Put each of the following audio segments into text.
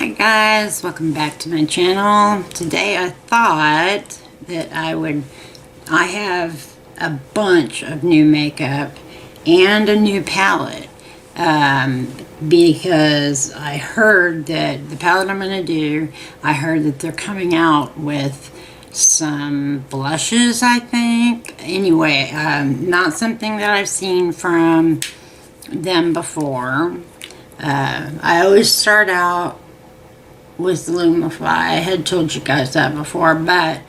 Hi guys, welcome back to my channel. Today I thought that I have a bunch of new makeup and a new palette because I heard that the palette I'm going to do, I heard that they're coming out with some blushes, I think. Anyway, not something that I've seen from them before. I always start out with Lumify. I had told you guys that before, but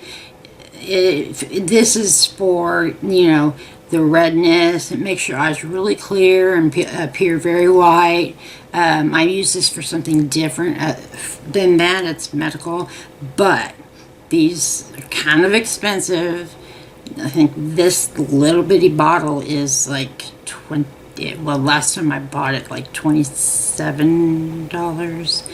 this is for, you know, the redness. It makes your eyes really clear and appear very white. I use this for something different than that. It's medical, but these are kind of expensive. I think this little bitty bottle is like well, last time I bought it like $27.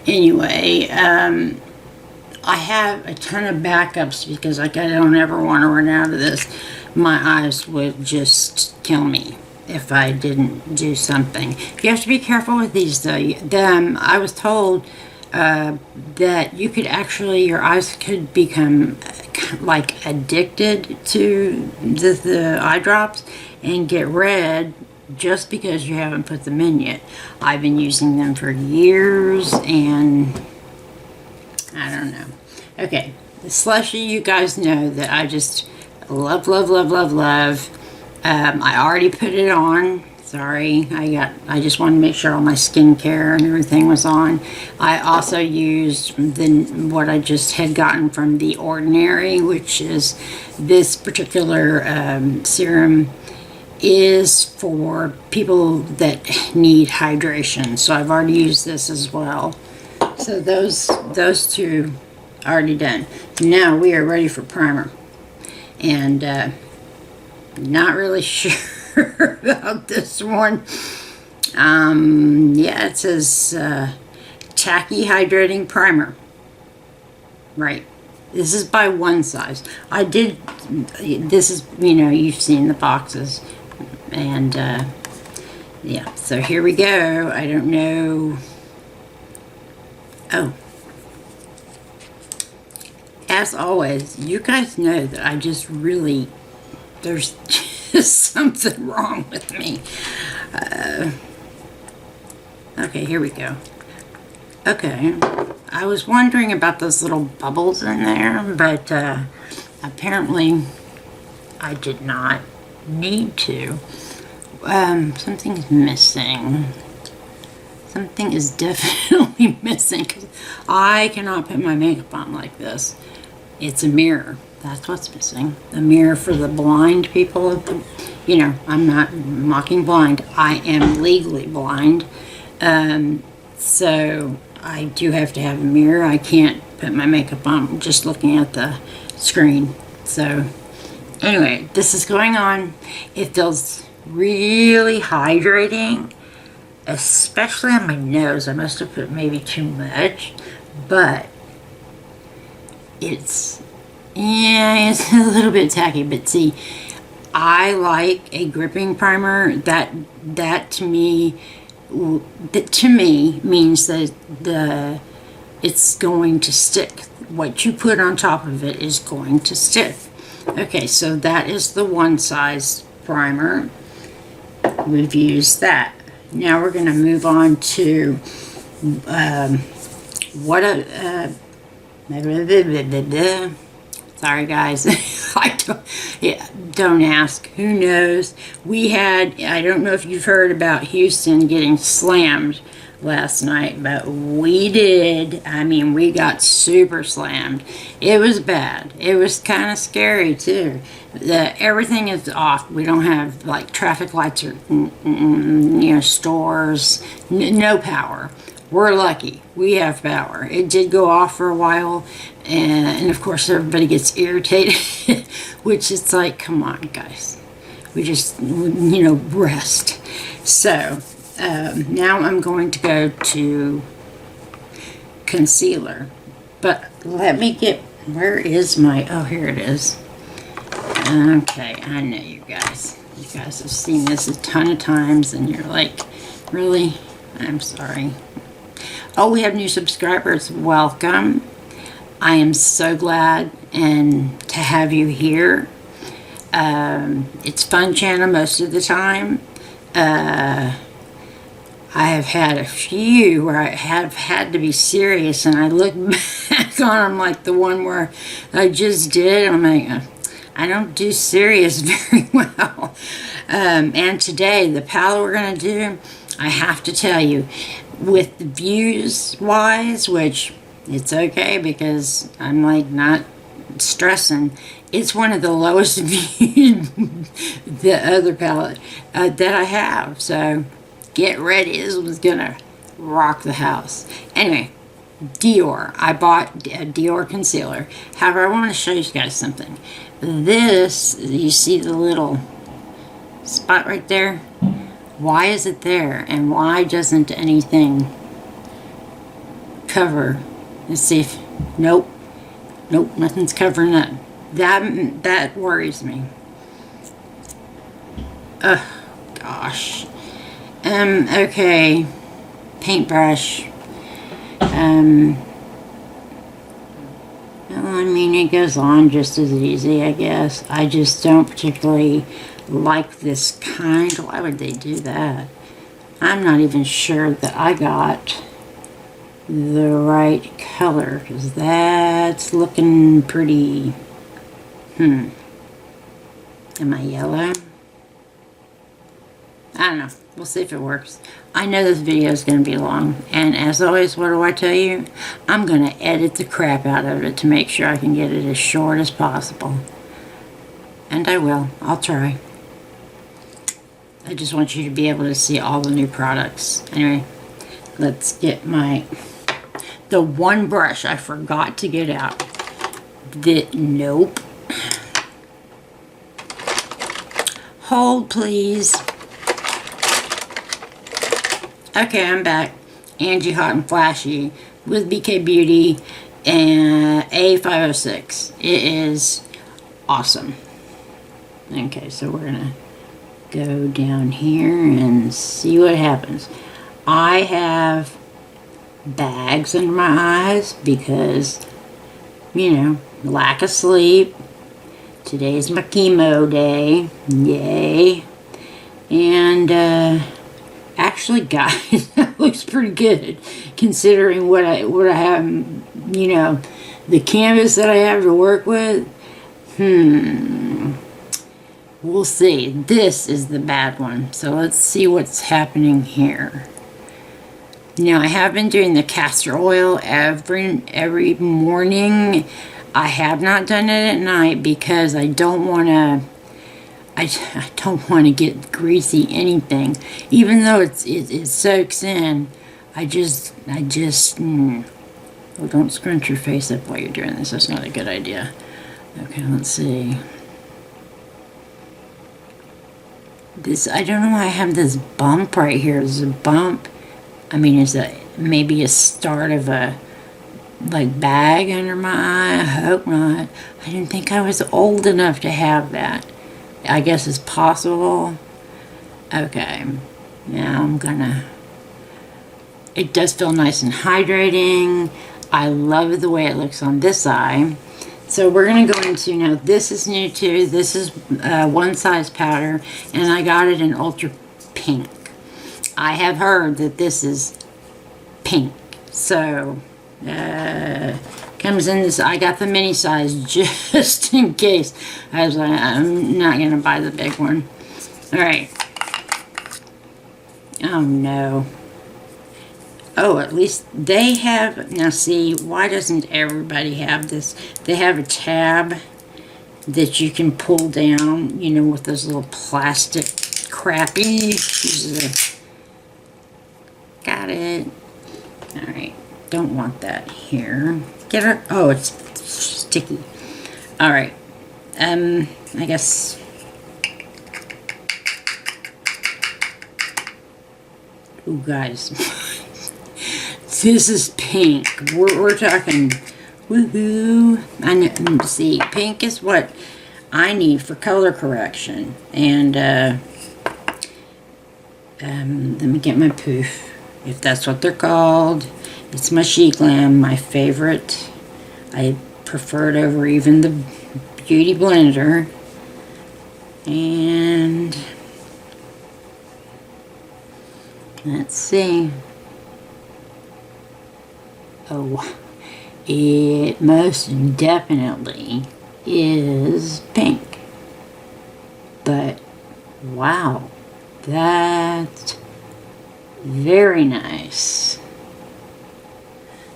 Anyway, I have a ton of backups because I don't ever want to run out of this. My eyes would just kill me if I didn't do something. You have to be careful with these though. I was told that you could actually, your eyes could become like addicted to the eye drops and get red just because you haven't put them in yet. I've been using them for years and I don't know. Okay, the slushy, you guys know that I just love, love, love, love, love. I already put it on. Sorry, I just wanted to make sure all my skincare and everything was on. I also used what I just had gotten from The Ordinary, which is this particular serum is for people that need hydration. So I've already used this as well. So those two are already done. Now we are ready for primer. And not really sure about this one. Yeah, it says tacky hydrating primer. Right. This is by one size. This is, you know, you've seen the boxes. And yeah, so here we go. I don't know. Oh, as always, you guys know that I just really, there's just something wrong with me. Okay, here we go. Okay, I was wondering about those little bubbles in there, but apparently I did not need to. Something's missing. Something is definitely missing because I cannot put my makeup on like this. It's a mirror. That's what's missing. A mirror for the blind people. You know, I'm not mocking blind. I am legally blind. So I do have to have a mirror. I can't put my makeup on just looking at the screen. So anyway, this is going on. It feels really hydrating, especially on my nose. I must have put maybe too much, but it's a little bit tacky. But see, I like a gripping primer that to me means that it's going to stick. What you put on top of it is going to stick. Okay, so that is the one size primer. We've used that. Now we're going to move on to sorry guys. Don't ask. Who knows? We had, I don't know if you've heard about Houston getting slammed last night, but we did. I mean, we got super slammed. It was bad. It was kind of scary too. Everything is off. We don't have like traffic lights or you know, stores. No power. We're lucky. We have power. It did go off for a while, and of course everybody gets irritated, which is like, come on guys. We just, you know, rest. So now I'm going to go to concealer, but let me get, where is my, oh, here it is. Okay, I know you guys have seen this a ton of times and you're like, really? I'm sorry. Oh, we have new subscribers. Welcome. I am so glad and to have you here. It's fun channel most of the time. I have had a few where I have had to be serious, and I look back on them, like the one where I just did. I'm like, I don't do serious very well. And today, the palette we're going to do, I have to tell you, with the views wise, which it's okay because I'm like not stressing, it's one of the lowest viewed the other palette that I have. So get ready, this one's gonna rock the house. Anyway, Dior. I bought a Dior concealer. However, I want to show you guys something. This, you see the little spot right there? Why is it there? And why doesn't anything cover? Let's see if, nope, nothing's covering that. That worries me. Gosh. Okay, paintbrush. Well, I mean, it goes on just as easy, I guess. I just don't particularly like this kind. Why would they do that? I'm not even sure that I got the right color, because that's looking pretty, am I yellow? I don't know. We'll see if it works. I know this video is going to be long, and as always, what do I tell you? I'm going to edit the crap out of it to make sure I can get it as short as possible. And I will. I'll try. I just want you to be able to see all the new products. Anyway, let's get the one brush I forgot to get out. Nope. Hold, please. Okay, I'm back. Angie Hot and Flashy with BK Beauty and A506. It is awesome. Okay, so we're gonna go down here and see what happens. I have bags under my eyes because, you know, lack of sleep. Today's my chemo day. Yay. And actually, guys, that looks pretty good considering what I have, you know, the canvas that I have to work with. We'll see. This is the bad one. So let's see what's happening here. Now, I have been doing the castor oil every morning. I have not done it at night because I don't want to. I don't want to get greasy anything, even though it soaks in. I just. Well, don't scrunch your face up while you're doing this. That's not a good idea. Okay, let's see. This, I don't know why I have this bump right here. There's a bump. I mean, is that maybe a start of a, like, bag under my eye? I hope not. I didn't think I was old enough to have that. I guess it's possible. Okay. Now I'm gonna... It does feel nice and hydrating. I love the way it looks on this eye. So we're going to go into, now this is new too. This is one size powder, and I got it in ultra pink. I have heard that this is pink. So, comes in this, I got the mini size just in case. I was like, I'm not going to buy the big one. Alright. Oh no. Oh, at least they have, now see, why doesn't everybody have this? They have a tab that you can pull down, you know, with those little plastic crappies. Got it. Alright, don't want that here. Get it? Oh, it's sticky. Alright, I guess. Ooh, guys. This is pink. We're talking woohoo. I know, see, pink is what I need for color correction. And let me get my poof, if that's what they're called. It's my Chic Glam, my favorite. I prefer it over even the Beauty Blender. And let's see. Oh, it most definitely is pink. But wow, that's very nice.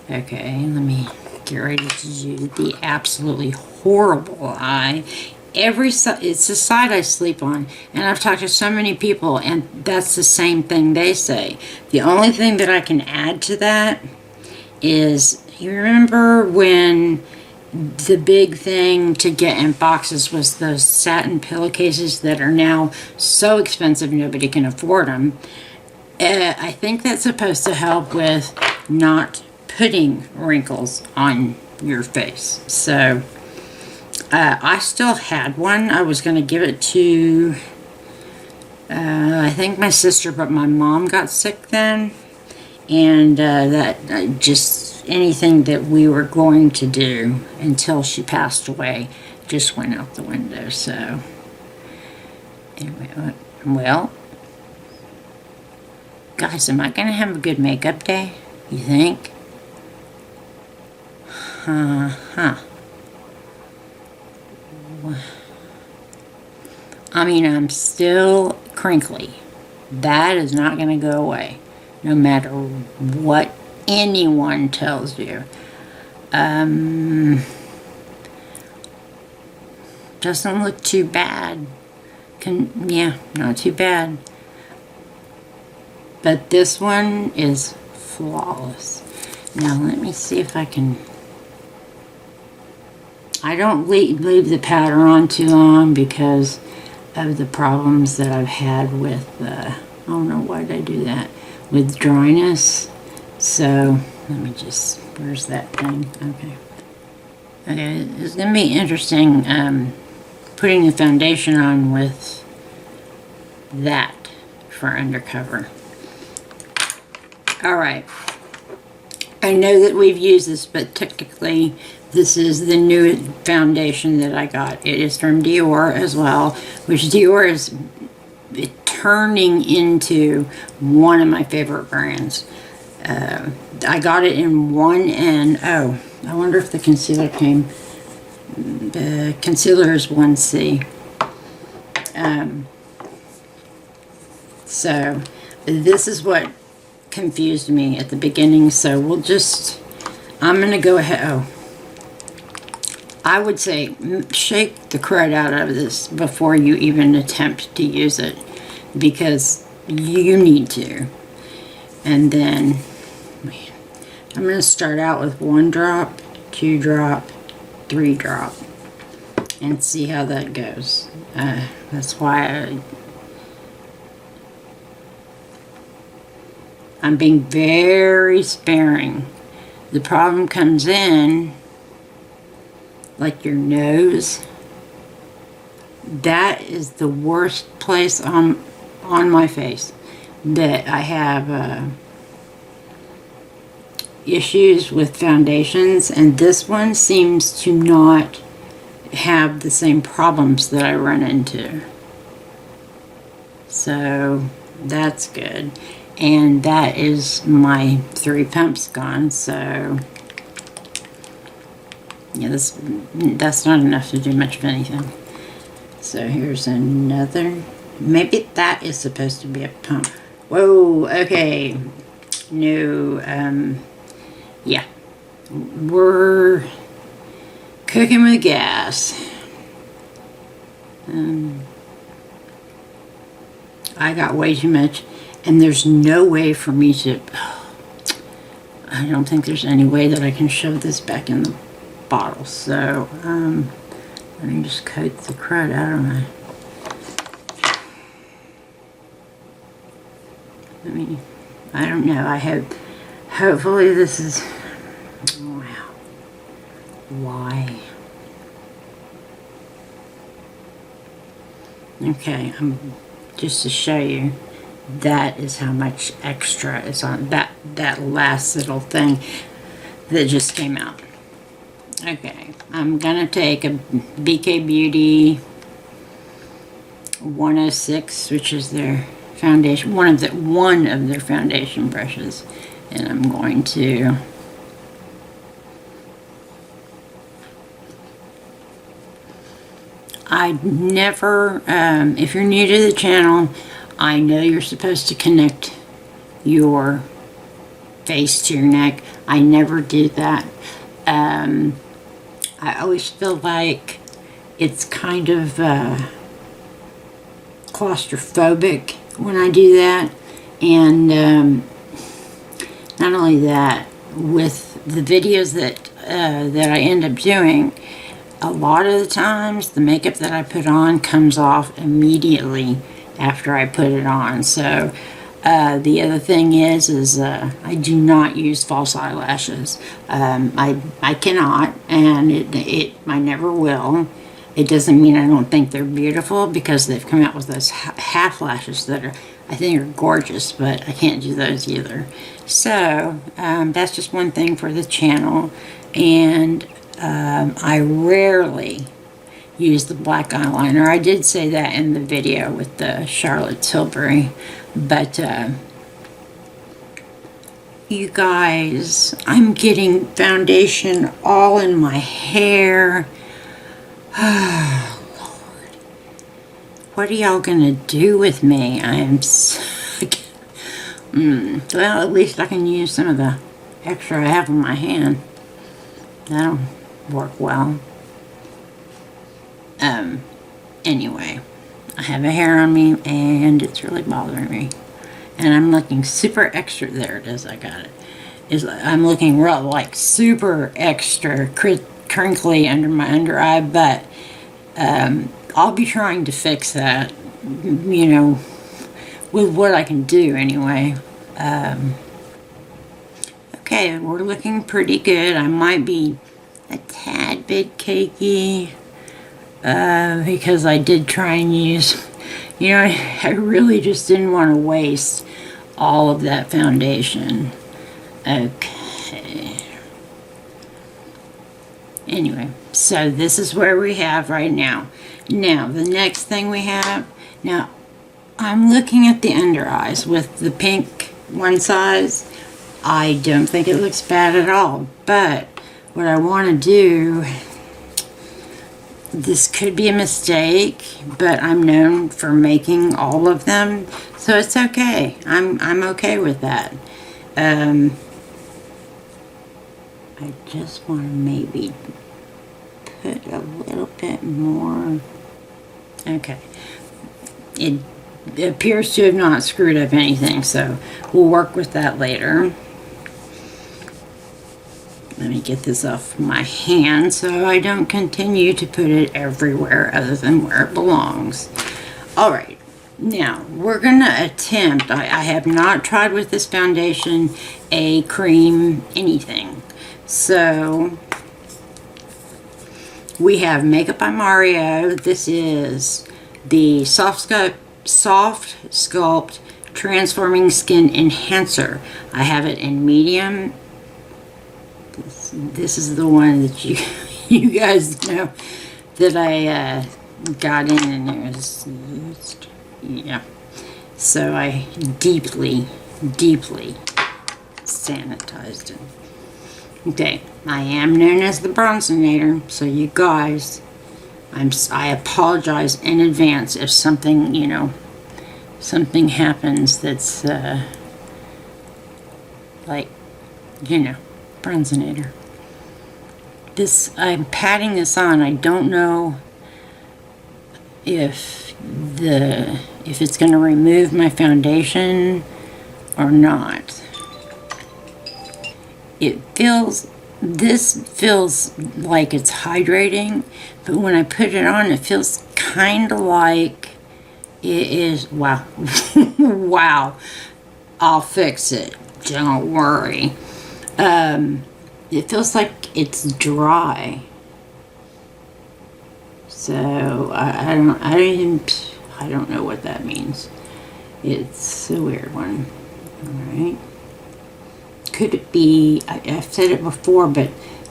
Okay, let me get ready to do the absolutely horrible eye. It's the side I sleep on, and I've talked to so many people, and that's the same thing they say. The only thing that I can add to that is, you remember when the big thing to get in boxes was those satin pillowcases that are now so expensive nobody can afford them? I think that's supposed to help with not putting wrinkles on your face. So I still had one. I was going to give it to I think my sister, but my mom got sick then, and that just anything that we were going to do until she passed away just went out the window. So anyway, well, guys, am I going to have a good makeup day, you think? I mean, I'm still crinkly. That is not going to go away, no matter what anyone tells you. Doesn't look too bad. Yeah, not too bad. But this one is flawless. Now let me see if I can. I don't leave the powder on too long because of the problems that I've had with, I don't know why did I do that, with dryness. So let me just, where's that thing? Okay. Okay, it's going to be interesting putting the foundation on with that for undercover. Alright. I know that we've used this, but technically this is the new foundation that I got. It is from Dior as well, which Dior is turning into one of my favorite brands. I got it in 1N. Oh, I wonder if the concealer came. The concealer is 1C. So this is what confused me at the beginning. So we'll just, I'm going to go ahead. Oh, I would say shake the crud out of this before you even attempt to use it, because you need to. And then I'm going to start out with 1 drop, 2 drop, 3 drop, and see how that goes. That's why I'm being very sparing. The problem comes in, like your nose. That is the worst place on my face that I have issues with foundations, and this one seems to not have the same problems that I run into. So that's good. And that is my 3 pumps gone, so yeah, that's not enough to do much of anything. So here's another. Maybe that is supposed to be a pump. Whoa, okay. No, yeah. We're cooking with gas. I got way too much, and there's no way for me to, I don't think there's any way that I can shove this back in the bottle. So, let me just coat the crud out of my, I don't know, hopefully this is, wow, why? Okay, just to show you, that is how much extra is on that last little thing that just came out. Okay, I'm gonna take a BK Beauty 106, which is their foundation, one of their foundation brushes, and I'm going to I never, if you're new to the channel, I know you're supposed to connect your face to your neck. I never do that. I always feel like it's kind of claustrophobic when I do that. And not only that, with the videos that I end up doing, a lot of the times the makeup that I put on comes off immediately after I put it on. So the other thing is I do not use false eyelashes. I cannot, and I never will. It doesn't mean I don't think they're beautiful, because they've come out with those half lashes that are, I think, are gorgeous, but I can't do those either. So that's just one thing for the channel. And I rarely use the black eyeliner. I did say that in the video with the Charlotte Tilbury, but you guys, I'm getting foundation all in my hair. Oh, Lord. What are y'all gonna do with me? I am sick. Well, at least I can use some of the extra I have in my hand. That'll work well. Anyway, I have a hair on me and it's really bothering me, and I'm looking super extra. There it is, I got it. I'm looking real, like, super extra crinkly under my under eye, but I'll be trying to fix that, you know, with what I can do anyway. Okay, we're looking pretty good. I might be a tad bit cakey because I did try and use, you know, I really just didn't want to waste all of that foundation. Okay. Anyway, so this is where we have right now. Now, the next thing we have, now, I'm looking at the under eyes with the pink one size. I don't think it looks bad at all, but what I want to do, this could be a mistake, but I'm known for making all of them, so it's okay. I'm okay with that. I just want to maybe put a little bit more. Okay. It appears to have not screwed up anything, so we'll work with that later. Let me get this off my hand so I don't continue to put it everywhere other than where it belongs. Alright, now we're going to attempt, I have not tried with this foundation a cream anything. So we have Makeup by Mario. This is the Soft Sculpt Transforming Skin Enhancer. I have it in medium. This is the one that you guys know that I got in, and it was used. Yeah. So I deeply sanitized it. Okay, I am known as the bronzinator, so you guys, I apologize in advance if something, you know, something happens that's like, you know, bronzinator. This, I'm patting this on. I don't know if it's going to remove my foundation or not. This feels like it's hydrating, but when I put it on, it feels kind of like it is. Wow. Wow. I'll fix it. Don't worry. It feels like it's dry. So I don't know what that means. It's a weird one. Alright. Could it be, I've said it before, but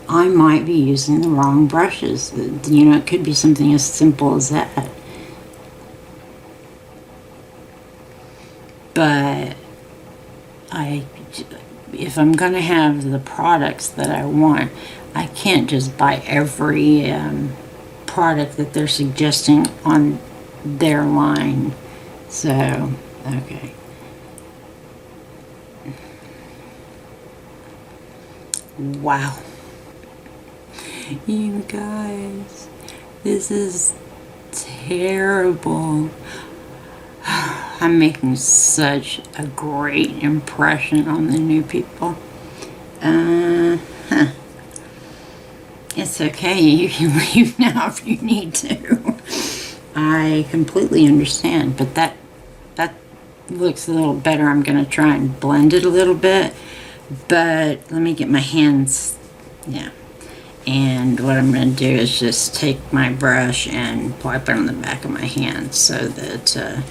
I might be using the wrong brushes. You know, it could be something as simple as that. But if I'm going to have the products that I want, I can't just buy every product that they're suggesting on their line. So, okay. Wow. You guys, this is terrible. I'm making such a great impression on the new people. It's okay, you can leave now if you need to. I completely understand, but that looks a little better. I'm going to try and blend it a little bit, but let me get my hands, yeah. And what I'm going to do is just take my brush and wipe it on the back of my hand so that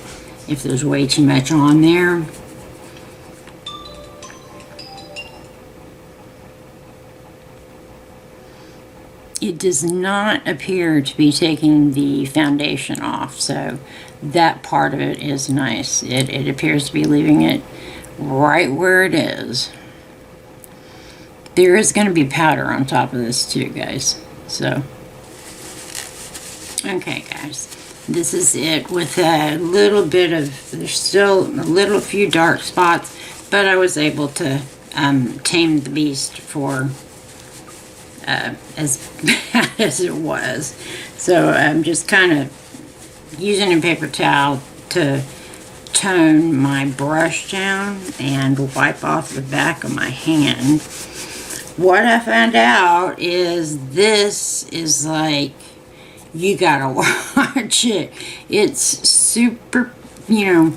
if there's way too much on there, it does not appear to be taking the foundation off, so that part of it is nice. It appears to be leaving it right where it is. There is going to be powder on top of this too, guys. So, okay, guys. This is it with a little bit of, there's still a few dark spots, but I was able to tame the beast for as bad as it was. So I'm just kind of using a paper towel to tone my brush down and wipe off the back of my hand. What I found out is this is like, you gotta watch it. It's super, you know,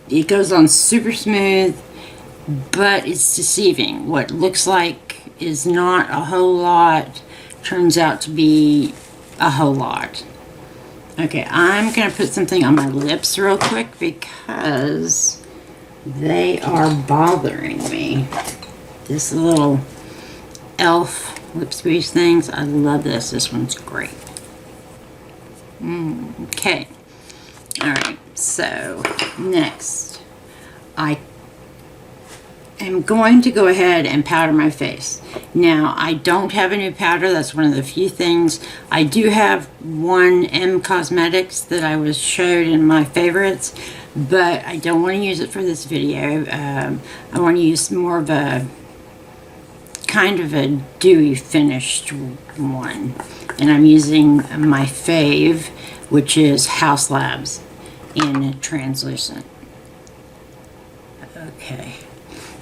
it goes on super smooth, but it's deceiving. What looks like is not a whole lot turns out to be a whole lot. Okay, I'm gonna put something on my lips real quick because they are bothering me. This little e.l.f. lip squeeze things, I love this. This one's great. Okay. Alright, so next I am going to go ahead and powder my face. Now, I don't have a new powder. That's one of the few things. I do have one M Cosmetics that I was showed in my favorites, but I don't want to use it for this video. I want to use more of a kind of a dewy finished one, and I'm using my fave, which is House Labs in translucent. Okay,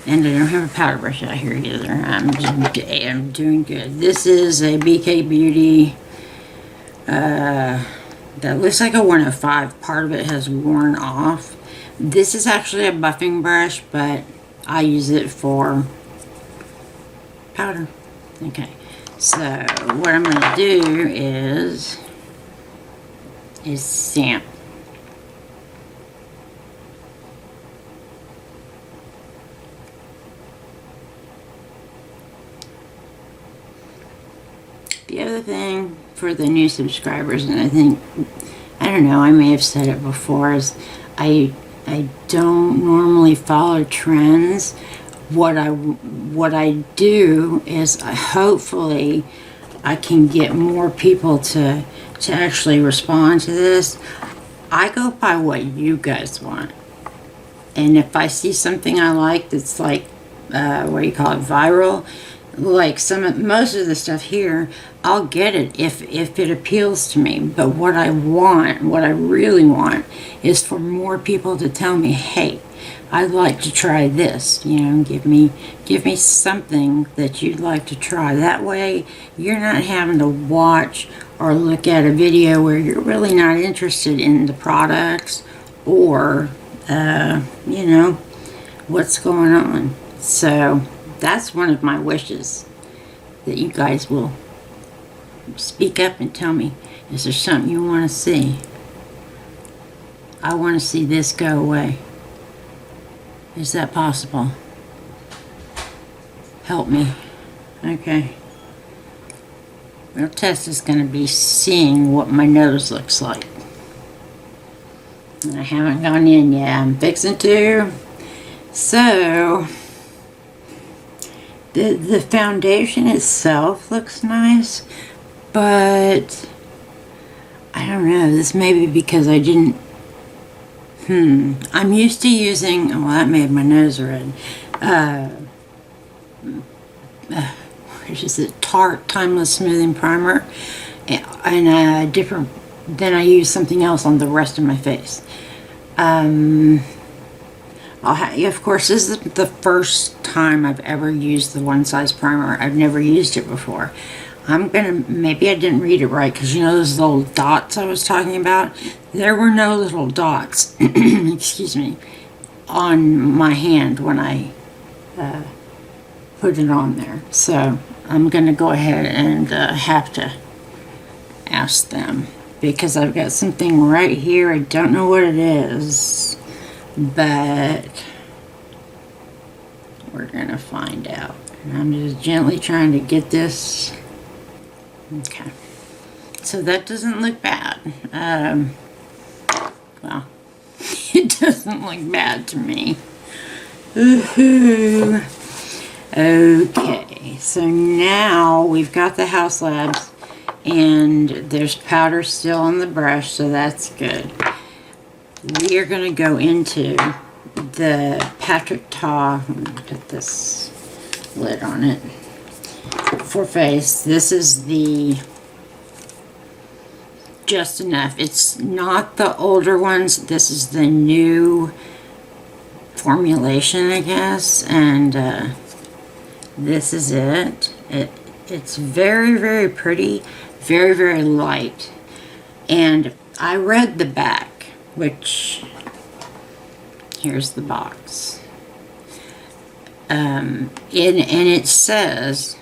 and I don't have a powder brush out here either. I'm doing good. This is a BK Beauty that looks like a 105. Part of it has worn off. This is actually a buffing brush, but I use it for powder. Okay, so what I'm going to do is stamp. The other thing for the new subscribers, and I don't know, I may have said it before, is I don't normally follow trends. What I do is hopefully I can get more people to actually respond to this. I go by what you guys want, and if I see something I like that's like what do you call it, viral, like most of the stuff here, I'll get it if it appeals to me. But what I really want is for more people to tell me, hey, I'd like to try this, you know, give me something that you'd like to try. That way you're not having to watch or look at a video where you're really not interested in the products or you know, what's going on. So that's one of my wishes, that you guys will speak up and tell me, is there something you want to see? I want to see this go away. Is that possible? Help me. Okay. Real test is going to be seeing what my nose looks like. I haven't gone in yet. I'm fixing to. So, the foundation itself looks nice, but I don't know. This may be because I didn't. I'm used to using. Well, that made my nose red. What is it? Tarte Timeless Smoothing Primer, and different. Then I use something else on the rest of my face. Of course, this is the first time I've ever used the one size primer. I've never used it before. Maybe I didn't read it right, because you know those little dots I was talking about? There were no little dots, excuse me, on my hand when I put it on there. So I'm going to go ahead and have to ask them, because I've got something right here. I don't know what it is, but we're going to find out. And I'm just gently trying to get this. Okay. So that doesn't look bad. Well, it doesn't look bad to me. Woohoo! Okay, so now we've got the House Labs, and there's powder still on the brush, so that's good. We are going to go into the Patrick Ta. I'm going to put this lid on it for face. This is the Just Enough. It's not the older ones. This is the new formulation, I guess, and this is it. It's very, very pretty, very, very light. And I read the back, which, here's the box. And it says,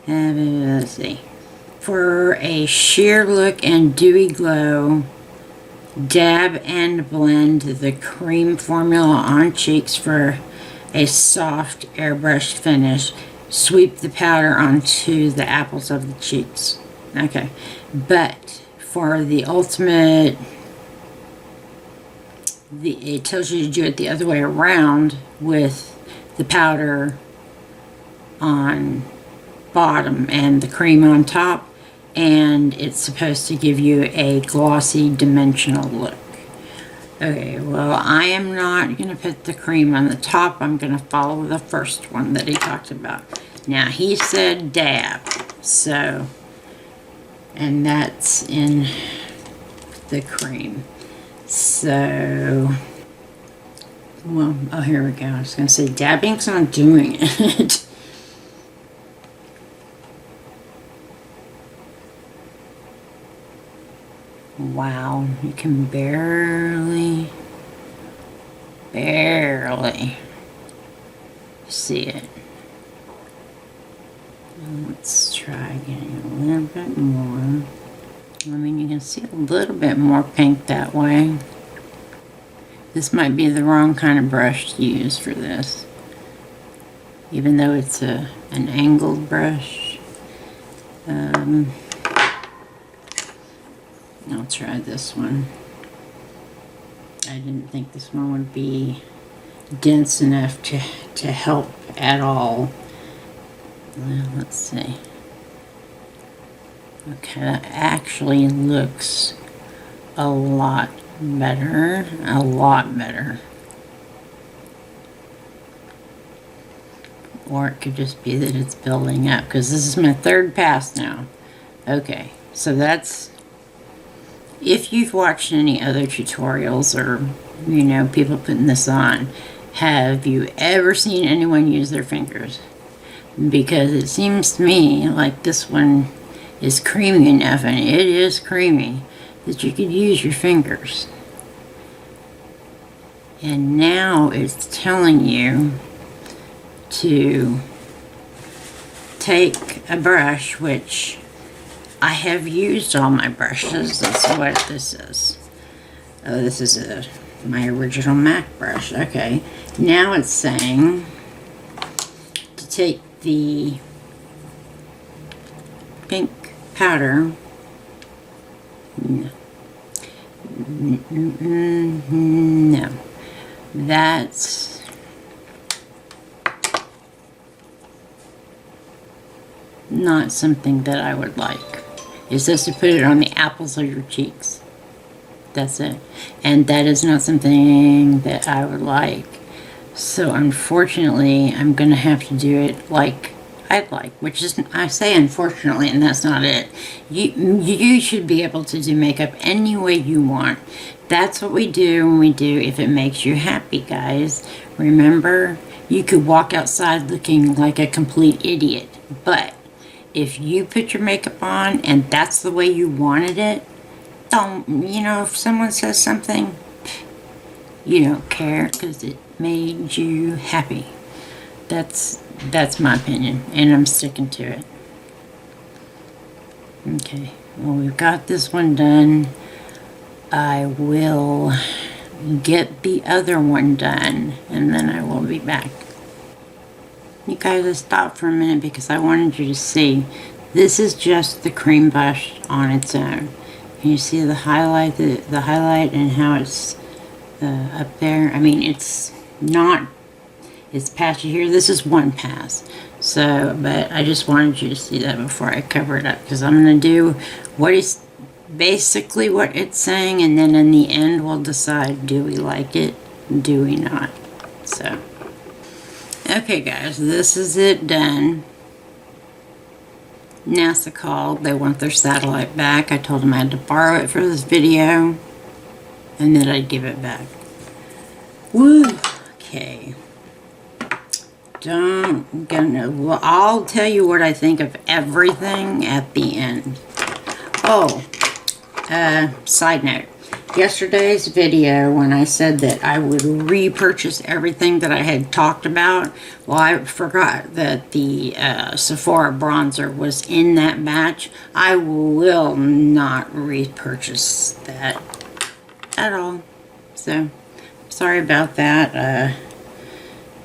let's see, for a sheer look and dewy glow, dab and blend the cream formula on cheeks for a soft airbrush finish. Sweep the powder onto the apples of the cheeks. Okay, but for the ultimate, it tells you to do it the other way around, with the powder on bottom and the cream on top, and it's supposed to give you a glossy dimensional look. Okay, well, I am not going to put the cream on the top. I'm going to follow the first one that he talked about. Now, he said dab, so, and that's in the cream. So, well, oh, here we go. I was going to say dabbing's not doing it. Wow, you can barely see it. Let's try getting a little bit more. I mean, you can see a little bit more pink that way. This might be the wrong kind of brush to use for this, even though it's an angled brush. I'll try this one. I didn't think this one would be dense enough to help at all. Well, let's see. Okay, that actually looks a lot better. A lot better. Or it could just be that it's building up, because this is my third pass now. Okay, so that's, if you've watched any other tutorials or, you know, people putting this on, have you ever seen anyone use their fingers? Because it seems to me like this one is creamy enough, and it is creamy, that you could use your fingers. And now it's telling you to take a brush, which I have used all my brushes. That's what this is. Oh, this is my original MAC brush. Okay, now it's saying to take the pink powder. No, that's not something that I would like. It says to put it on the apples of your cheeks. That's it. And that is not something that I would like. So unfortunately, I'm going to have to do it like I'd like, which is, I say unfortunately, and that's not it. You should be able to do makeup any way you want. That's what we do when we do if it makes you happy, guys. Remember, you could walk outside looking like a complete idiot, but if you put your makeup on and that's the way you wanted it, don't, if someone says something, you don't care because it made you happy. That's my opinion, and I'm sticking to it. Okay, well, we've got this one done. I will get the other one done, and then I will be back. You guys, I stopped for a minute because I wanted you to see. This is just the cream blush on its own. Can you see the highlight, the highlight and how it's up there? I mean, it's not, it's patchy here. This is one pass. So, but I just wanted you to see that before I cover it up, because I'm going to do what is basically what it's saying, and then in the end we'll decide, do we like it, do we not. So, okay guys, this is it done. NASA called. They want their satellite back. I told them I had to borrow it for this video, and then I'd give it back. Woo! Okay. Well, I'll tell you what I think of everything at the end. Oh, side note. Yesterday's video, when I said that I would repurchase everything that I had talked about, well, I forgot that the Sephora bronzer was in that batch. I will not repurchase that at all. So, sorry about that.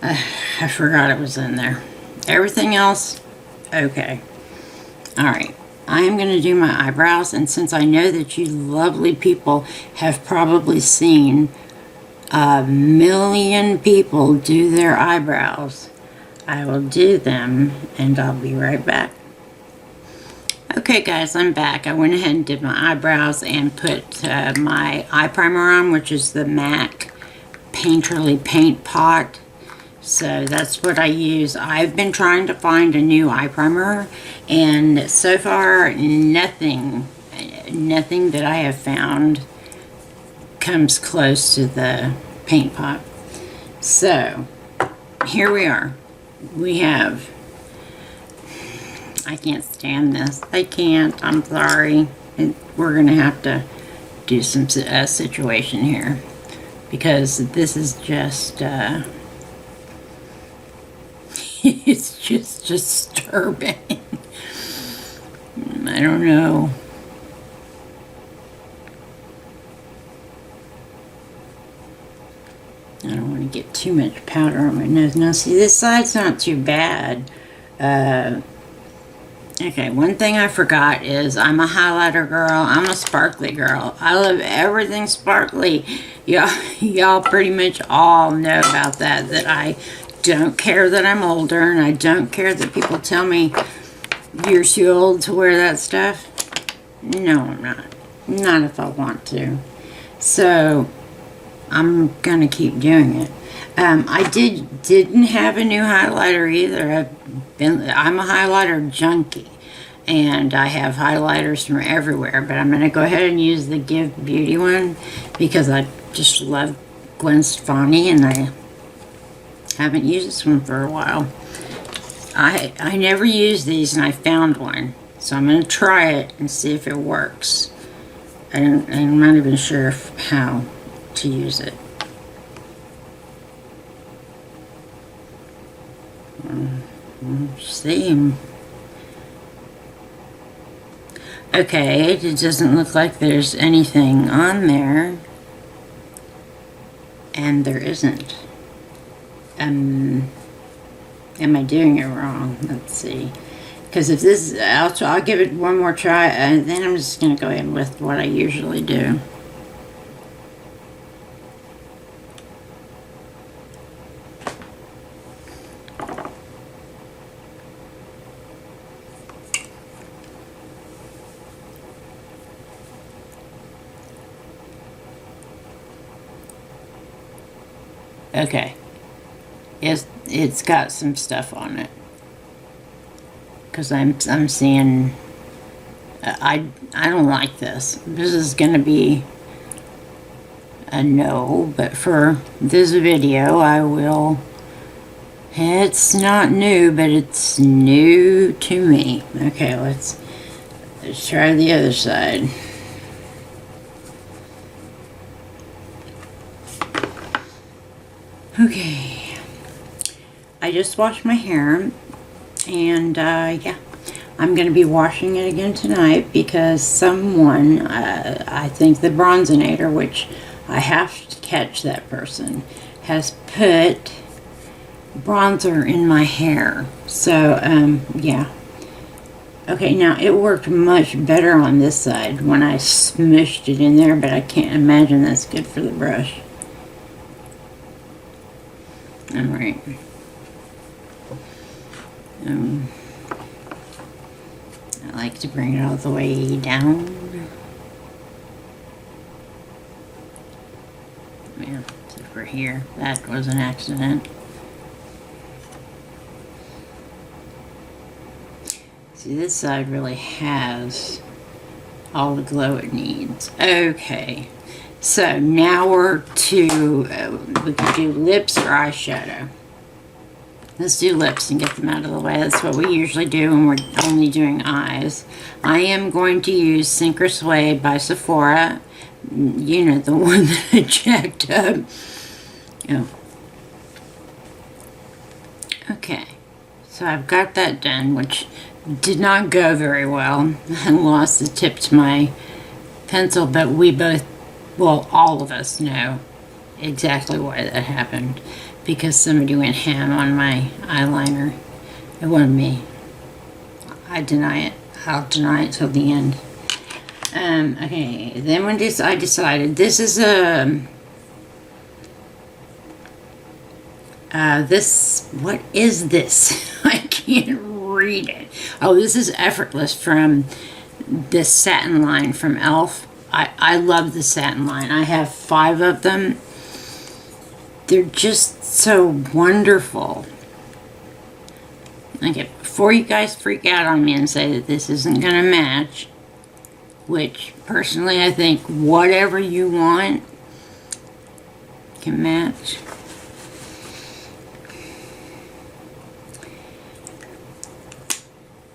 I forgot it was in there. Everything else, okay. Alright. I am going to do my eyebrows, and since I know that you lovely people have probably seen a million people do their eyebrows, I will do them, and I'll be right back. Okay guys, I'm back. I went ahead and did my eyebrows and put my eye primer on, which is the MAC Painterly Paint Pot. So that's what I use. I've been trying to find a new eye primer, and so far nothing that I have found comes close to the paint pot. So here we are. We have, I can't stand this. I can't. I'm sorry. We're going to have to do some situation here, because this is just it's just disturbing. I don't know. I don't want to get too much powder on my nose. Now, see, this side's not too bad. Okay, one thing I forgot is I'm a highlighter girl. I'm a sparkly girl. I love everything sparkly. Y'all pretty much all know about that, that I don't care that I'm older, and I don't care that people tell me you're too old to wear that stuff. No, I'm not. Not if I want to. So I'm gonna keep doing it. I didn't have a new highlighter either. I'm a highlighter junkie, and I have highlighters from everywhere, but I'm gonna go ahead and use the Give Beauty one because I just love Gwen Stefani, and I haven't used this one for a while. I never used these, and I found one, so I'm going to try it and see if it works. I'm not even sure how to use it. See. Okay, it doesn't look like there's anything on there. and there isn't. Am I doing it wrong? Let's see. Because if this, I'll give it one more try, and then I'm just going to go in with what I usually do. Okay. It's got some stuff on it. Because I'm seeing, I don't like this. This is going to be a no, but for this video I will. It's not new, but it's new to me. Okay, let's try the other side. Okay, I just washed my hair, and yeah, I'm going to be washing it again tonight because someone, I think the Bronzinator, which I have to catch that person, has put bronzer in my hair. So, yeah. Okay, now it worked much better on this side when I smushed it in there, but I can't imagine that's good for the brush. Alright. I like to bring it all the way down. Yeah, over here. That was an accident. See, this side really has all the glow it needs. Okay. So now we're to, we can do lips or eyeshadow. Let's do lips and get them out of the way. That's what we usually do when we're only doing eyes. I am going to use Sink or Sway by Sephora. You know, the one that I checked up. Oh. Okay. So I've got that done, which did not go very well. I lost the tip to my pencil, but we both, well, all of us know exactly why that happened. Because somebody went ham on my eyeliner. It wasn't me. I deny it. I'll deny it till the end. Okay, then when I decided this is a what is this? I can't read it. Oh, this is Effortless from this satin line from e.l.f. I love the satin line. I have 5 of them. They're just so wonderful. Okay, before you guys freak out on me and say that this isn't going to match, which personally I think whatever you want can match.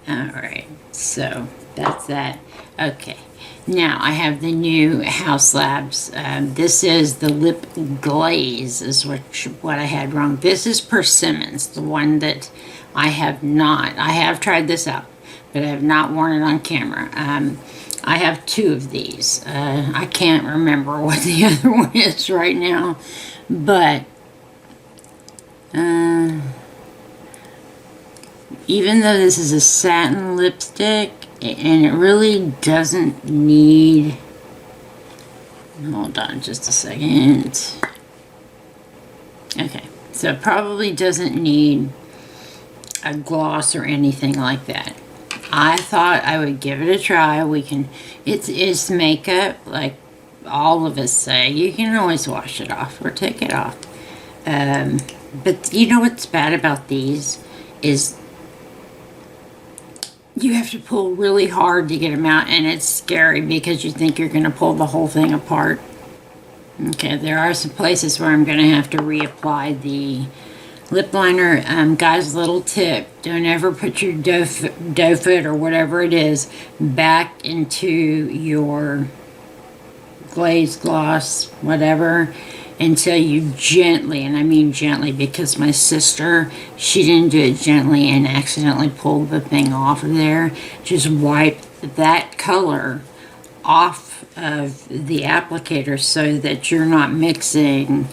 Alright, so that's that. Okay. Now, I have the new House Labs. This is the Lip Glaze, is what I had wrong. This is Persimmons, the one that I have not. I have tried this out, but I have not worn it on camera. I have 2 of these. I can't remember what the other one is right now, but even though this is a satin lipstick, and it really doesn't need, hold on just a second. Okay, so it probably doesn't need a gloss or anything like that. I thought I would give it a try. We can, it's makeup, like all of us say. You can always wash it off or take it off. But you know what's bad about these is you have to pull really hard to get them out, and it's scary because you think you're going to pull the whole thing apart. Okay, there are some places where I'm going to have to reapply the lip liner. Guys, little tip, don't ever put your doe foot or whatever it is back into your glaze gloss, whatever, until you gently, and I mean gently, because my sister, she didn't do it gently and accidentally pulled the thing off of there. Just wipe that color off of the applicator so that you're not mixing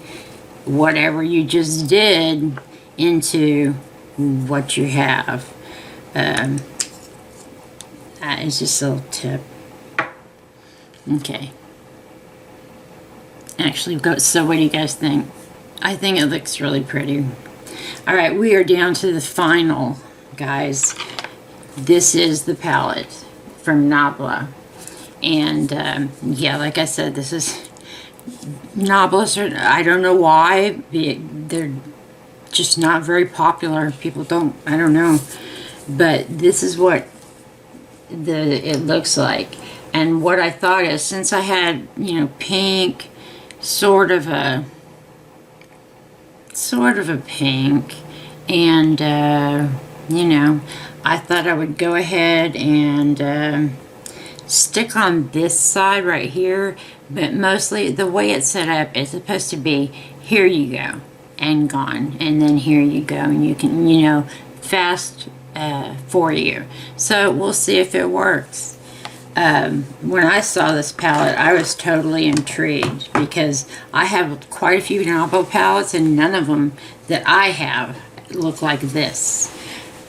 whatever you just did into what you have. That is just a little tip. Okay. Actually, so what do you guys think? I think it looks really pretty. All right, we are down to the final, guys. This is the palette from Nabla. And yeah, like I said, this is Nablas. I don't know why. They're just not very popular. People don't, I don't know. But this is what it looks like. And what I thought is, since I had, you know, pink, sort of a pink, and you know, I thought I would go ahead and stick on this side right here, but mostly the way it's set up is supposed to be, here you go and gone, and then here you go, and you can, you know, fast for you. So we'll see if it works. When I saw this palette, I was totally intrigued because I have quite a few Nabla palettes, and none of them that I have look like this.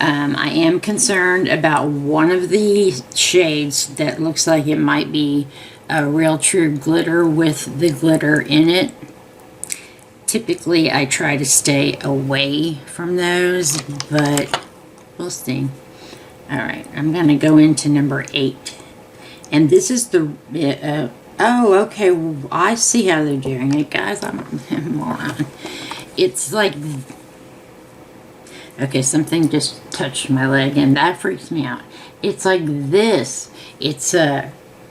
I am concerned about one of the shades that looks like it might be a real true glitter with the glitter in it. Typically, I try to stay away from those, but we'll see. Alright, I'm going to go into number 8. And this is the, oh, okay, I see how they're doing it, guys. I'm a moron. It's like, okay, something just touched my leg, and that freaks me out. It's like this. It's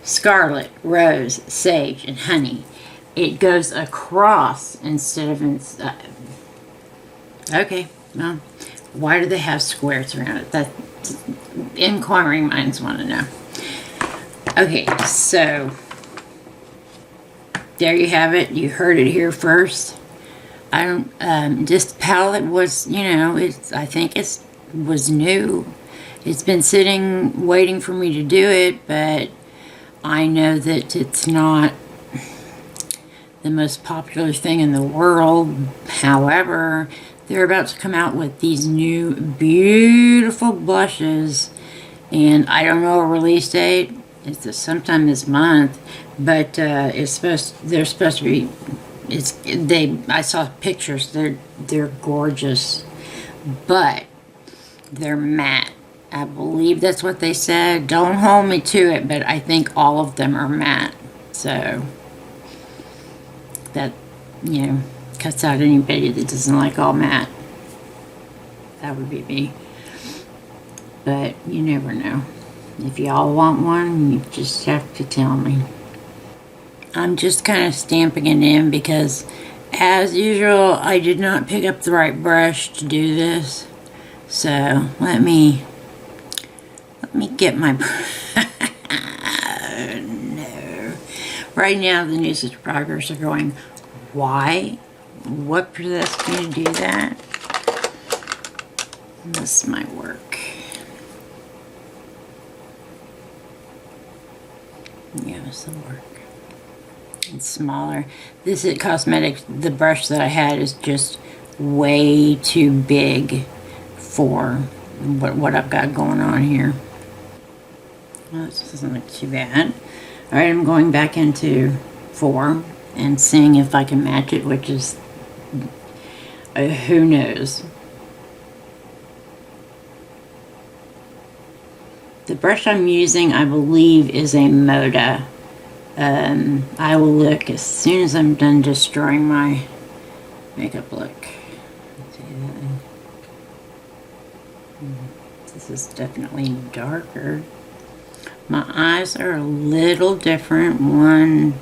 scarlet, rose, sage, and honey. It goes across instead of inside. Okay, well, why do they have squares around it? That inquiring minds want to know. Okay, so there you have it. You heard it here first. I don't. This palette was, you know, I think it was new. It's been sitting, waiting for me to do it, but I know that it's not the most popular thing in the world. However, they're about to come out with these new beautiful blushes, and I don't know a release date. It's sometime this month, but they're supposed to be. I saw pictures. They're gorgeous, but they're matte. I believe that's what they said. Don't hold me to it, but I think all of them are matte. So that, you know, cuts out anybody that doesn't like all matte. That would be me. But you never know. If y'all want one, you just have to tell me. I'm just kind of stamping it in because, as usual, I did not pick up the right brush to do this. So let me get my no. Right now, the new subscribers are going, why? What possessed me to do that? This might work. Yeah, this will work. It's smaller. This is cosmetics. The brush that I had is just way too big for what I've got going on here. Well, this doesn't look too bad. Alright, I'm going back into 4 and seeing if I can match it, which is, who knows. The brush I'm using, I believe, is a Moda. I will look as soon as I'm done destroying my makeup look. This is definitely darker. My eyes are a little different. One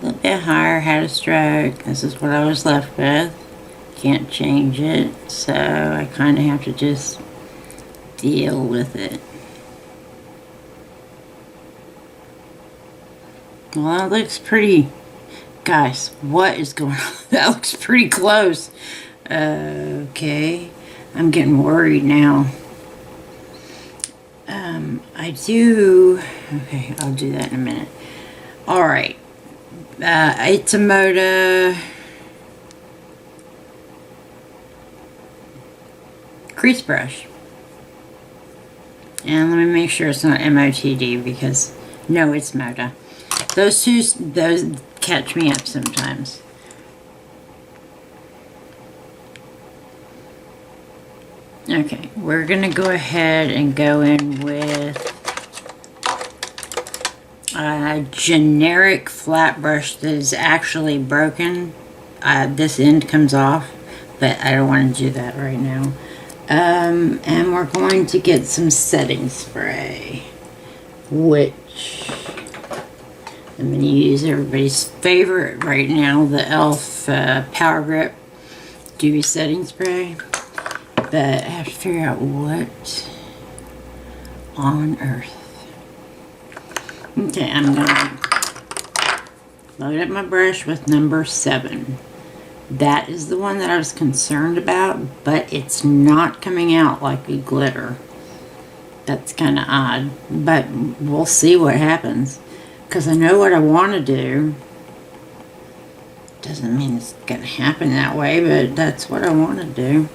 a little bit higher, had a stroke. This is what I was left with. Can't change it, so I kind of have to just deal with it. Well, that looks pretty... Guys, what is going on? That looks pretty close. Okay. I'm getting worried now. I do... Okay, I'll do that in a minute. Alright. It's a Moda... crease brush. And let me make sure it's not MOTD, because no, it's Moda. Those catch me up sometimes. Okay, we're gonna go ahead and go in with a generic flat brush that is actually broken. This end comes off, but I don't want to do that right now. And we're going to get some setting spray, which I'm going to use everybody's favorite right now, the e.l.f. Power Grip Dewy Setting Spray. But I have to figure out what on earth. Okay, I'm going to load up my brush with number 7. That is the one that I was concerned about, but it's not coming out like a glitter. That's kind of odd, but we'll see what happens. Because I know what I want to do. Doesn't mean it's going to happen that way, but that's what I want to do.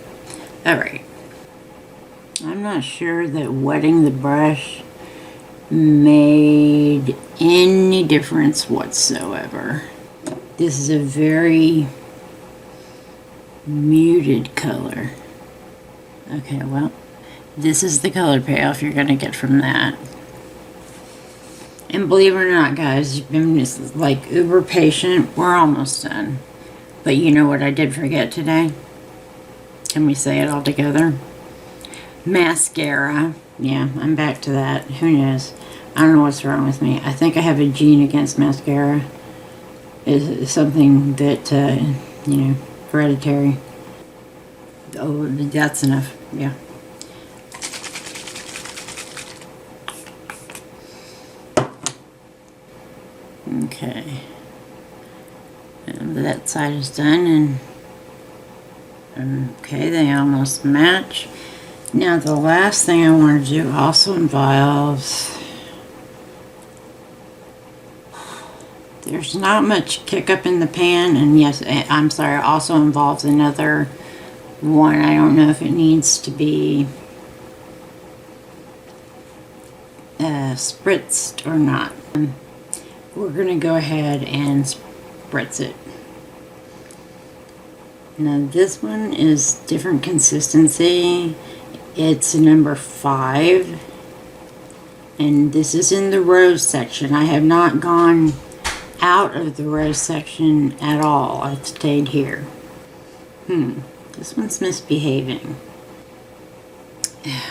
Alright. I'm not sure that wetting the brush made any difference whatsoever. This is a very muted color. Okay, well, this is the color payoff you're going to get from that. And believe it or not, guys, you've been just like uber patient. We're almost done. But you know what I did forget today? Can we say it all together? Mascara. Yeah, I'm back to that. Who knows? I don't know what's wrong with me. I think I have a gene against mascara. It's something that, you know, hereditary. Oh, that's enough. Yeah. Okay. And that side is done, and okay, they almost match. Now the last thing I want to do also involves, there's not much kick up in the pan, and yes, I'm sorry, also involves another one. I don't know if it needs to be spritzed or not. We're going to go ahead and spritz it. Now this one is different consistency. It's number 5. And this is in the rose section. I have not gone out of the rose section at all. I've stayed here. This one's misbehaving.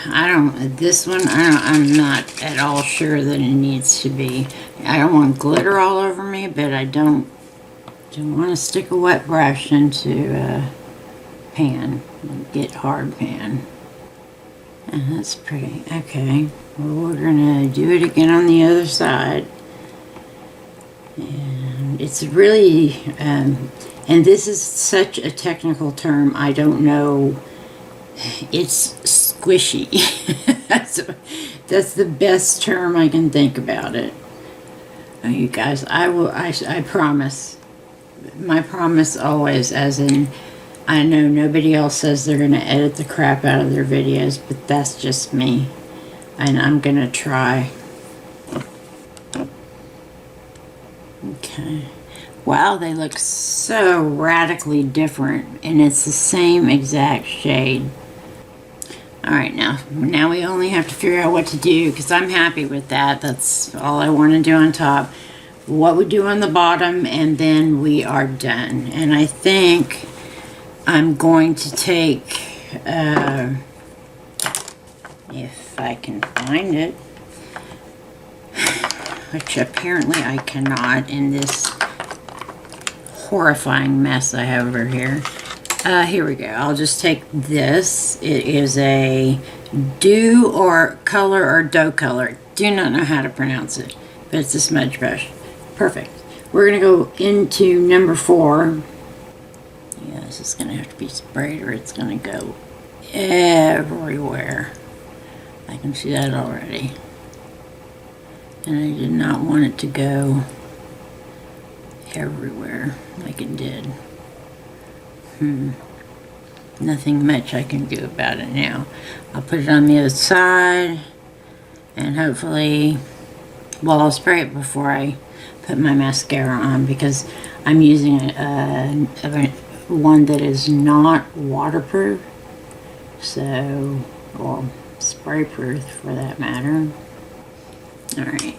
I'm not at all sure that it needs to be. I don't want glitter all over me, but I don't want to stick a wet brush into a pan and get hard pan. And that's pretty. Okay, well, we're gonna do it again on the other side. And it's really, and this is such a technical term, I don't know. It's squishy. That's the best term I can think about it. Oh, you guys, I promise. My promise always, as in, I know nobody else says they're going to edit the crap out of their videos, but that's just me. And I'm going to try. Okay. Wow, they look so radically different, and it's the same exact shade. Alright, now we only have to figure out what to do, because I'm happy with that. That's all I want to do on top. What we do on the bottom, and then we are done. And I think I'm going to take, if I can find it, which apparently I cannot in this horrifying mess I have over here. Here we go. I'll just take this. It is a Dew or Color or Dough Color. Do not know how to pronounce it, but it's a smudge brush. Perfect. We're going to go into number 4. Yeah, this is going to have to be sprayed or it's going to go everywhere. I can see that already. And I did not want it to go everywhere like it did. nothing much I can do about it now. I'll put it on the other side, and hopefully, well, I'll spray it before I put my mascara on, because I'm using one that is not waterproof, so, or spray proof for that matter. Alright.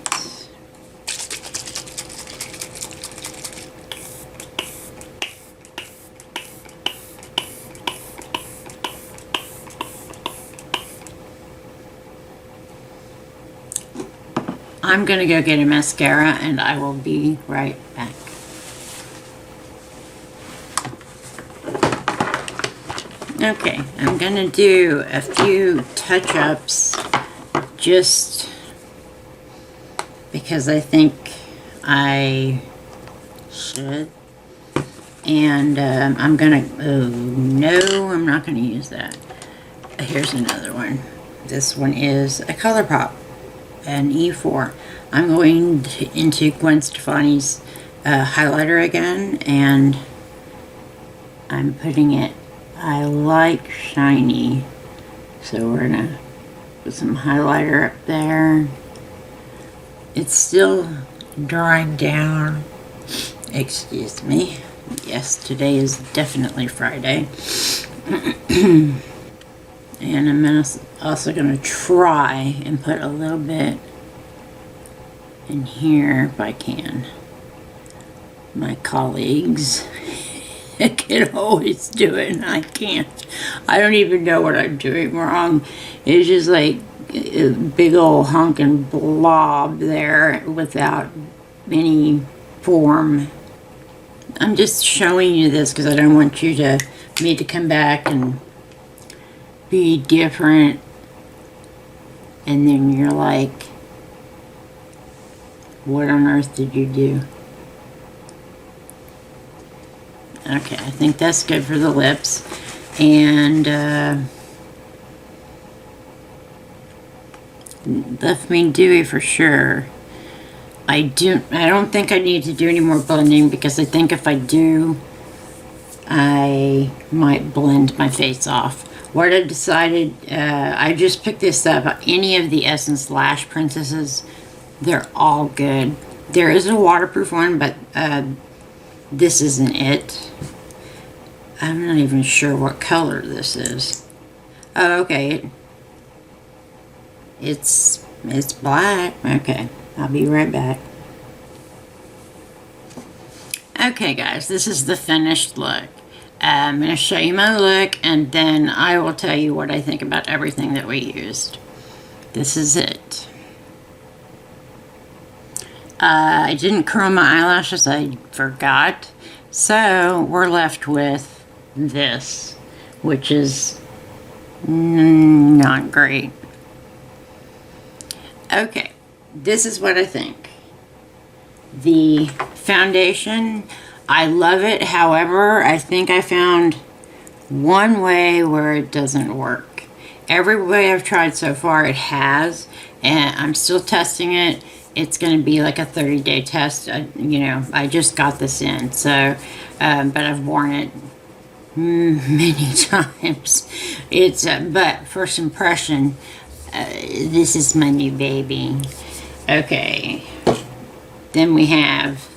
I'm gonna go get a mascara and I will be right back. Okay, I'm gonna do a few touch-ups just because I think I should. And I'm gonna, oh no, I'm not gonna use that. Here's another one. This one is a ColourPop, an E4. I'm going into Gwen Stefani's highlighter again, and I'm putting it, I like shiny, so we're gonna put some highlighter up there. It's still drying down. Excuse me. Yes, today is definitely Friday. And I'm also going to try and put a little bit in here if I can. My colleagues can always do it and I can't. I don't even know what I'm doing wrong. It's just like a big old honking blob there without any form. I'm just showing you this because I don't want me to come back and be different, and then you're like, what on earth did you do? Okay, I think that's good for the lips. And left me dewy for sure. I don't think I need to do any more blending, because I think if I do, I might blend my face off. What I decided, I just picked this up. Any of the Essence Lash Princesses, they're all good. There is a waterproof one, but this isn't it. I'm not even sure what color this is. Oh, okay. It's black. Okay, I'll be right back. Okay, guys, this is the finished look. I'm going to show you my look, and then I will tell you what I think about everything that we used. This is it. I didn't curl my eyelashes, I forgot. So we're left with this, which is not great. Okay, this is what I think. The foundation, I love it. However, I think I found one way where it doesn't work. Every way I've tried so far, it has, and I'm still testing it. It's going to be like a 30-day test. I just got this in, so, but I've worn it many times. It's, but first impression, this is my new baby. Okay, then we have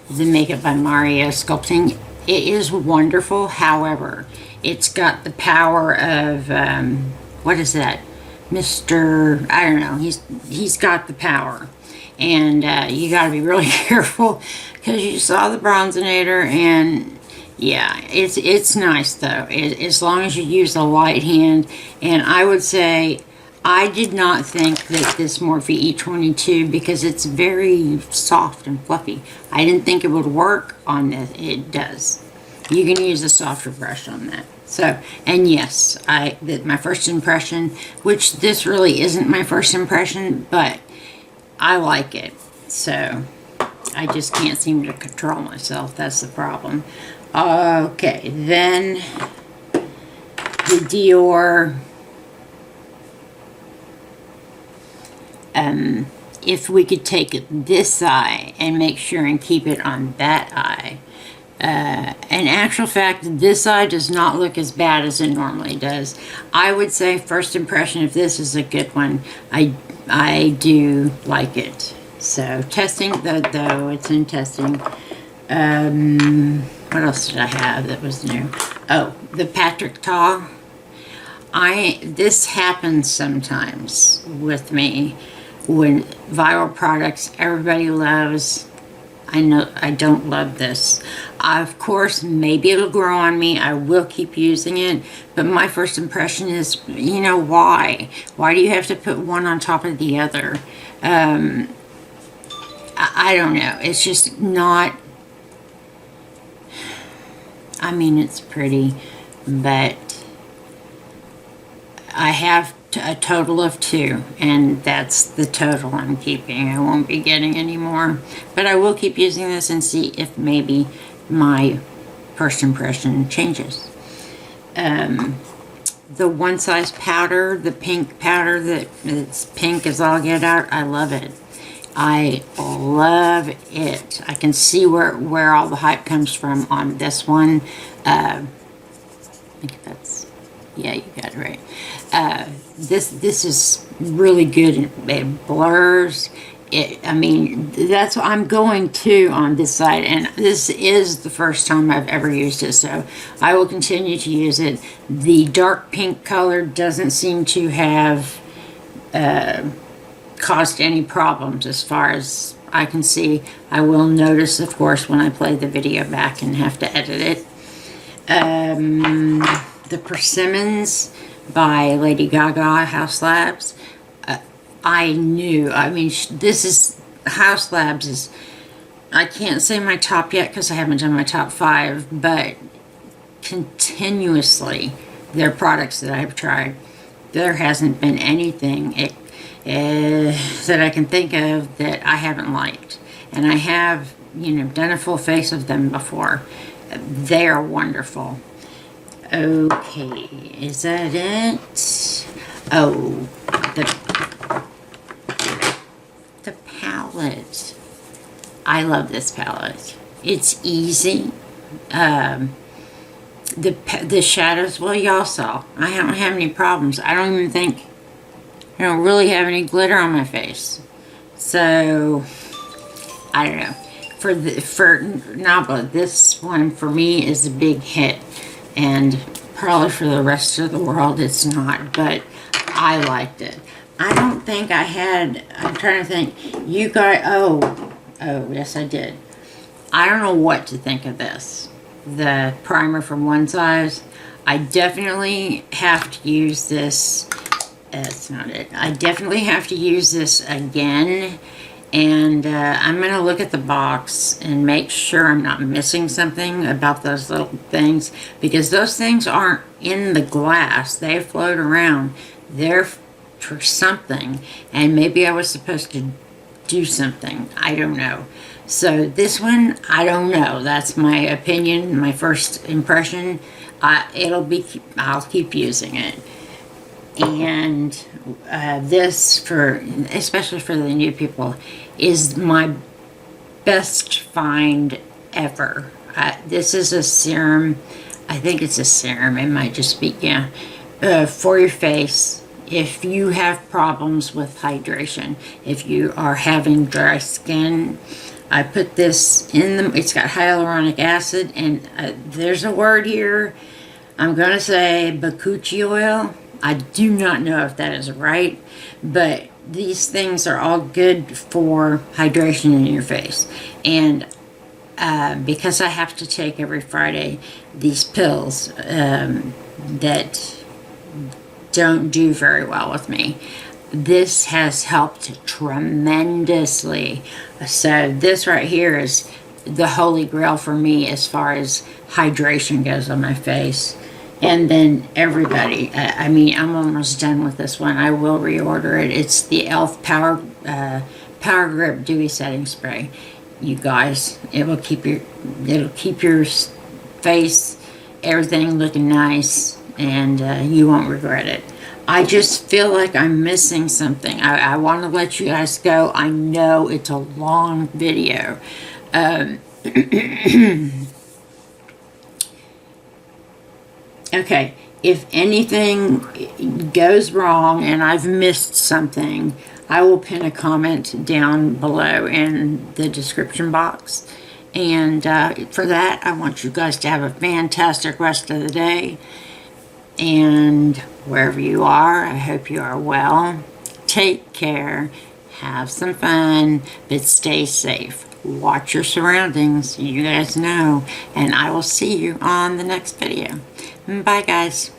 the Makeup by Mario Sculpting. It is wonderful. However, it's got the power of what is that, Mr. I don't know. He's got the power, and you got to be really careful, because you saw the bronzinator, and yeah, it's nice though. As long as you use the light hand. And I would say, I did not think that this Morphe E22, because it's very soft and fluffy, I didn't think it would work on this. It does. You can use a softer brush on that. So, and yes, my first impression, which this really isn't my first impression, but I like it. So, I just can't seem to control myself. That's the problem. Okay, then the Dior. If we could take this eye and make sure and keep it on that eye, In actual fact, this eye does not look as bad as it normally does. I would say first impression of this is a good one. I do like it. So testing, though it's in testing. What else did I have that was new? Oh, the Patrick Ta. This happens sometimes with me when viral products everybody loves. I know I don't love this. Of course, maybe it'll grow on me. I will keep using it. But my first impression is, you know, why? Why do you have to put one on top of the other? I don't know. It's just not... I mean, it's pretty, but I have a total of 2, and that's the total I'm keeping. I won't be getting any more, but I will keep using this and see if maybe my first impression changes. The One Size powder, the pink powder that's pink as all get out, I love it. I love it. I can see where all the hype comes from on this one. I think that's, yeah, you got it right. This is really good. It blurs. I mean, that's what I'm going to on this side, and this is the first time I've ever used it, so I will continue to use it. The dark pink color doesn't seem to have caused any problems as far as I can see. I will notice, of course, when I play the video back and have to edit it. The Persimmons by Lady Gaga, House Labs. I knew, I mean, this is, House Labs is, I can't say my top yet because I haven't done my top 5, but continuously, their products that I've tried, there hasn't been anything that I can think of that I haven't liked. And I have, you know, done a full face of them before. They are wonderful. Okay, is that it? Oh, the palette. I love this palette. It's easy. The shadows, well, y'all saw. I don't have any problems. I don't really have any glitter on my face. So, I don't know. For Nabla, this one for me is a big hit. And probably for the rest of the world it's not. But I liked it. I don't think I had, I'm trying to think. You guys, oh, yes I did. I don't know what to think of this. The primer from One Size. I definitely have to use this. That's not it. I definitely have to use this again. And I'm going to look at the box and make sure I'm not missing something about those little things. Because those things aren't in the glass. They float around. They're for something. And maybe I was supposed to do something. I don't know. So this one, I don't know. That's my opinion, my first impression. I'll keep using it. And this, especially for the new people, is my best find ever. This is a serum. I think it's a serum. It might just be, yeah, for your face. If you have problems with hydration, if you are having dry skin, I put this in the, it's got hyaluronic acid, and there's a word here. I'm going to say bakuchi oil. I do not know if that is right, but these things are all good for hydration in your face. And because I have to take every Friday these pills that don't do very well with me, this has helped tremendously. So this right here is the holy grail for me as far as hydration goes on my face. And then everybody, I mean, I'm almost done with this one. I will reorder it. It's the e.l.f. Power Grip Dewy Setting Spray. You guys, it'll keep your face, everything looking nice, and you won't regret it. I just feel like I'm missing something. I want to let you guys go. I know it's a long video. Okay, if anything goes wrong and I've missed something, I will pin a comment down below in the description box. And for that, I want you guys to have a fantastic rest of the day. And wherever you are, I hope you are well. Take care. Have some fun, but stay safe. Watch your surroundings. You guys know. And I will see you on the next video. Bye, guys.